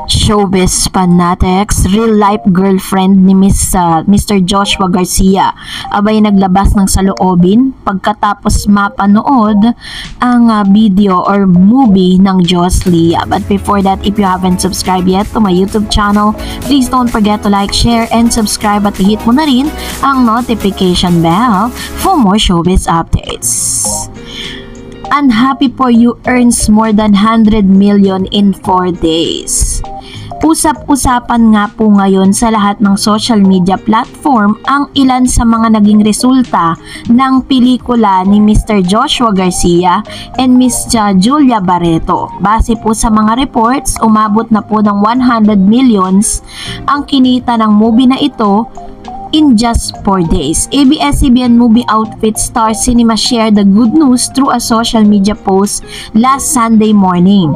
Showbiz fanatics, real-life girlfriend ni Mr. Joshua Garcia abay naglabas ng saloobin pagkatapos mapanood ang video or movie ng Josh Leah. But before that, if you haven't subscribed yet to my YouTube channel, please don't forget to like, share, and subscribe at hit mo na rin ang notification bell for more showbiz updates. Unhappy for you earns more than 100 million in 4 days. Usap-usapan nga po ngayon sa lahat ng social media platform ang ilan sa mga naging resulta ng pelikula ni Mr. Joshua Garcia and Miss Julia Barreto. Base po sa mga reports, umabot na po ng 100 millions ang kinita ng movie na ito in just 4 days. ABS-CBN movie outfit star Cinema shared the good news through a social media post last Sunday morning.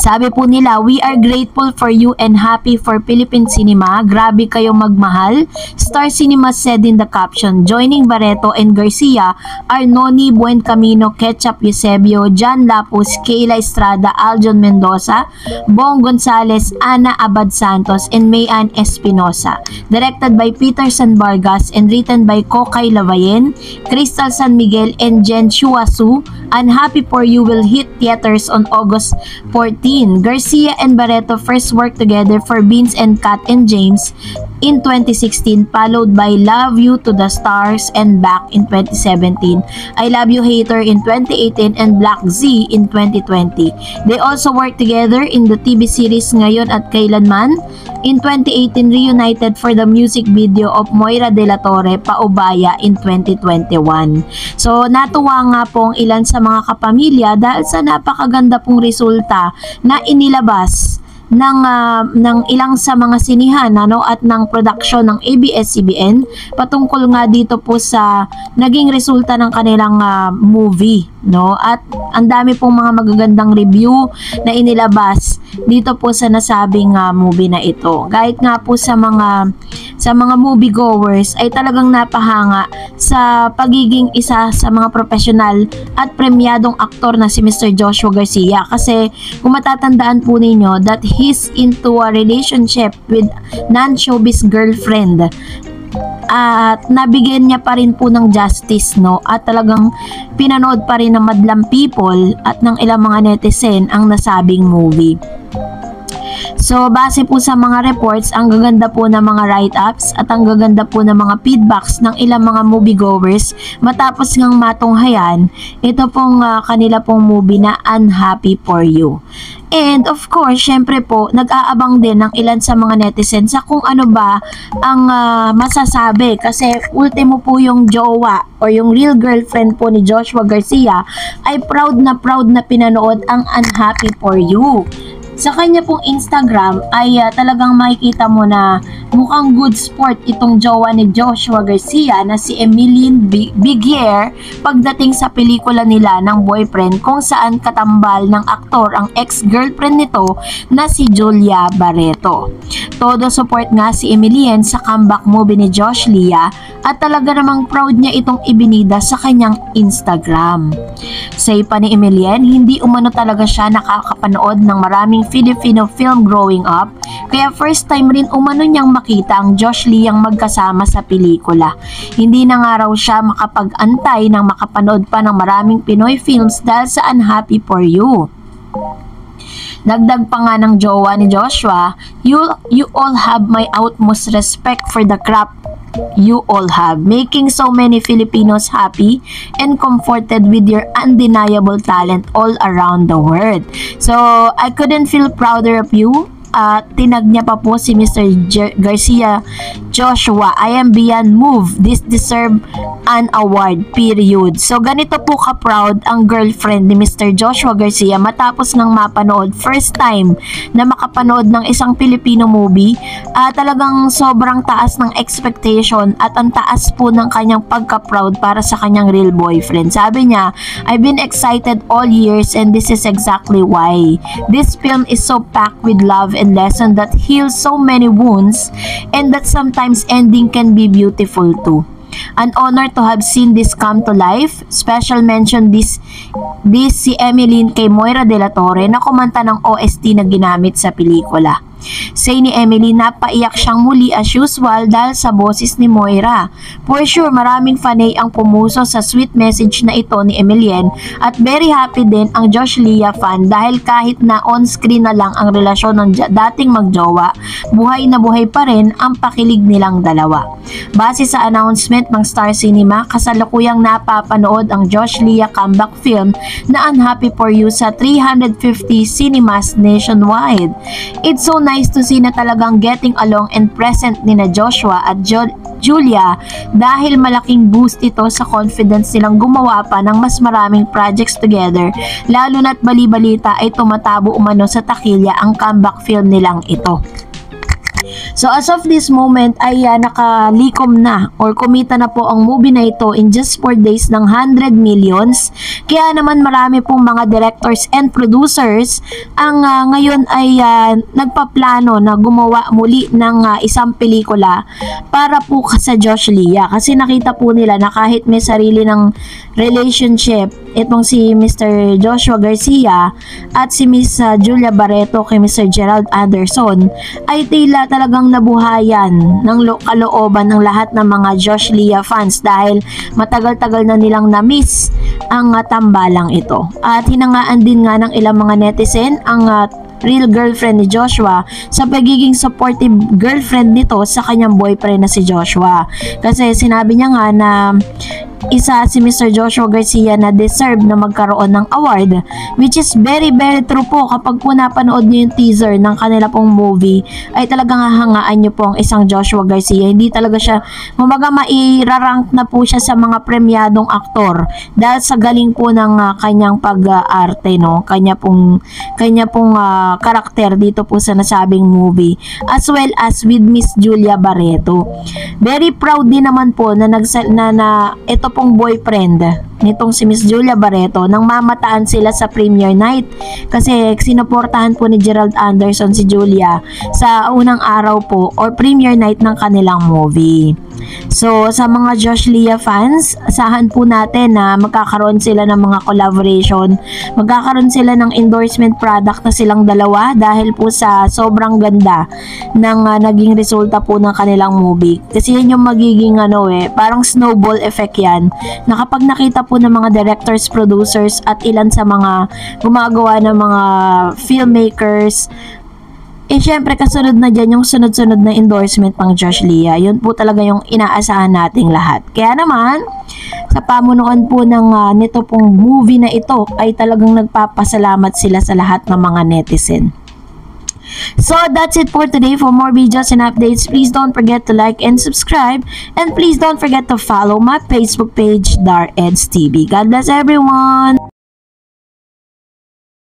Sabi po nila, "We are grateful for you and happy for Philippine cinema. Grabe kayo magmahal." Star Cinema said in the caption, joining Barreto and Garcia are Noni Buencamino, Ketchup Eusebio, John Lapus, Kayla Estrada, Aljon Mendoza, Bong Gonzales, Ana Abad Santos, and Mayan Espinosa. Directed by Peter San Vargas and written by Kokay Lavayen, Crystal San Miguel, and Jen Chuasu. Unhappy for You will hit theaters on August 14. Garcia and Barreto first worked together for Beans and Cat and James in 2016, followed by Love You to the Stars and Back in 2017, I Love You Hater in 2018, and Black Z in 2020. They also worked together in the TV series Ngayon at Kailanman. In 2018, reunited for the music video of Moira de la Torre, Paubaya in 2021. So, natuwa nga pong ilan sa mga kapamilya dahil sa napakaganda pong resulta na inilabas ng ilang sa mga sinihan at ng production ng ABS-CBN patungkol nga dito po sa naging resulta ng kanilang movie, at ang dami pong mga magagandang review na inilabas dito po sa nasabing movie na ito. Kahit nga po sa mga movie goers ay talagang napahanga sa pagiging isa sa mga profesional at premyadong aktor na si Mr. Joshua Garcia, kasi kung matatandaan po ninyo that he's into a relationship with non-showbiz girlfriend, at nabigyan niya pa rin po ng justice, at talagang pinanood pa rin ng madlang people at ng ilang mga netizen ang nasabing movie. So, base po sa mga reports, ang gaganda po ng mga write-ups at ang gaganda po ng mga feedbacks ng ilang mga moviegoers matapos ngang matunghayan ito pong kanila pong movie na Unhappy for You. And of course, syempre po, nag-aabang din ng ilan sa mga netizens sa kung ano ba ang masasabi, kasi ultimo po yung jowa or yung real girlfriend po ni Joshua Garcia ay proud na pinanood ang Unhappy for You. Sa kanya pong Instagram ay talagang makikita mo na mukhang good sport itong jowa ni Joshua Garcia na si Emilien Bigier pagdating sa pelikula nila ng Boyfriend, kung saan katambal ng aktor ang ex-girlfriend nito na si Julia Barreto. Todo support nga si Emilien sa comeback movie ni Josh Leah at talaga namang proud niya itong ibinida sa kanyang Instagram. Say pa ni Emilien, hindi umano talaga siya nakakapanood ng maraming Filipino film growing up, kaya first time rin umano niyang makita ang Josh Leah magkasama sa pelikula. Hindi na nga raw siya makapag-antay ng makapanood pa ng maraming Pinoy films dahil sa Unhappy for You. Dagdag pa nga ng jowa ni Joshua, you all have my utmost respect for the craft you all have, making so many Filipinos happy and comforted with your undeniable talent all around the world. So, I couldn't feel prouder of you. Tinag niya pa po si Mr. Garcia, Joshua, I am beyond moved. This deserve an award, period. So, ganito po ka-proud ang girlfriend ni Mr. Joshua Garcia matapos ngang mapanood, first time na makapanood ng isang Filipino movie. Talagang sobrang taas ng expectation at ang taas po ng kanyang pagka-proud para sa kanyang real boyfriend. Sabi niya, I've been excited all years and this is exactly why. This film is so packed with love and lesson that heals so many wounds, and that sometimes ending can be beautiful too. An honor to have seen this come to life. Special mention this si Emeline kay Moira de la Torre na kumanta ng OST na ginamit sa pelikula. Say ni Emily, napaiyak siyang muli as usual dahil sa boses ni Moira. For sure, maraming fanay ang pumuso sa sweet message na ito ni Emilienne at very happy din ang Josh Lea fan dahil kahit na on-screen na lang ang relasyon ng dating magjowa, buhay na buhay pa rin ang pakilig nilang dalawa. Base sa announcement ng Star Cinema, kasalukuyang napapanood ang Josh Lea comeback film na Unhappy For You sa 350 cinemas nationwide. It's so nice to see na talagang getting along and present ni na Joshua at Julia dahil malaking boost ito sa confidence nilang gumawa pa ng mas maraming projects together, lalo na't bali-balita ay tumatabo umano sa takilya ang comeback film nilang ito. So as of this moment ay nakalikom na or kumita na po ang movie na ito in just 4 days ng 100 millions. Kaya naman marami pong mga directors and producers ang ngayon ay nagpaplano na gumawa muli ng isang pelikula para po sa Josh Lea. Kasi nakita po nila na kahit may sarili ng relationship itong si Mr. Joshua Garcia at si Miss Julia Barreto kay Mr. Gerald Anderson ay tila talagang nabuhayan ng kalooban ng lahat ng mga Josh Lea fans dahil matagal-tagal na nilang na-miss ang tambalang ito. At hinangaan din nga ng ilang mga netizen ang real girlfriend ni Joshua sa pagiging supportive girlfriend nito sa kanyang boyfriend na si Joshua. Kasi sinabi niya nga na isa si Mr. Joshua Garcia na deserve na magkaroon ng award, which is very true po. Kapag po napanood niyo yung teaser ng kanila pong movie ay talagang hahangaan niyo po ang isang Joshua Garcia. Hindi talaga siya, kumbaga mairarank na po siya sa mga premyadong aktor dahil sa galing po ng kanyang pag-arte, no? Kanya pong karakter dito po sa nasabing movie, as well as with Miss Julia Barreto. Very proud din naman po na ito pong boyfriend nitong si Miss Julia Barreto nang mamataan sila sa premiere night kasi sinuportahan po ni Gerald Anderson si Julia sa unang araw po or premiere night ng kanilang movie. So sa mga Josh Lea fans, asahan po natin na magkakaroon sila ng mga collaboration, magkakaroon sila ng endorsement product na silang dalawa dahil po sa sobrang ganda ng naging resulta po ng kanilang movie. Kasi yan yung magiging parang snowball effect yan, na kapag nakita po ng mga directors, producers at ilan sa mga gumagawa ng mga filmmakers, syempre kasunod na dyan yung sunod-sunod na endorsement ng Josh Lea. Yun po talaga yung inaasahan nating lahat. Kaya naman, sa pamunuan po ng nito pong movie na ito ay talagang nagpapasalamat sila sa lahat ng mga netizen. So that's it for today. For more videos and updates, please don't forget to like and subscribe, and please don't forget to follow my Facebook page, Dar Eds TV. God bless everyone!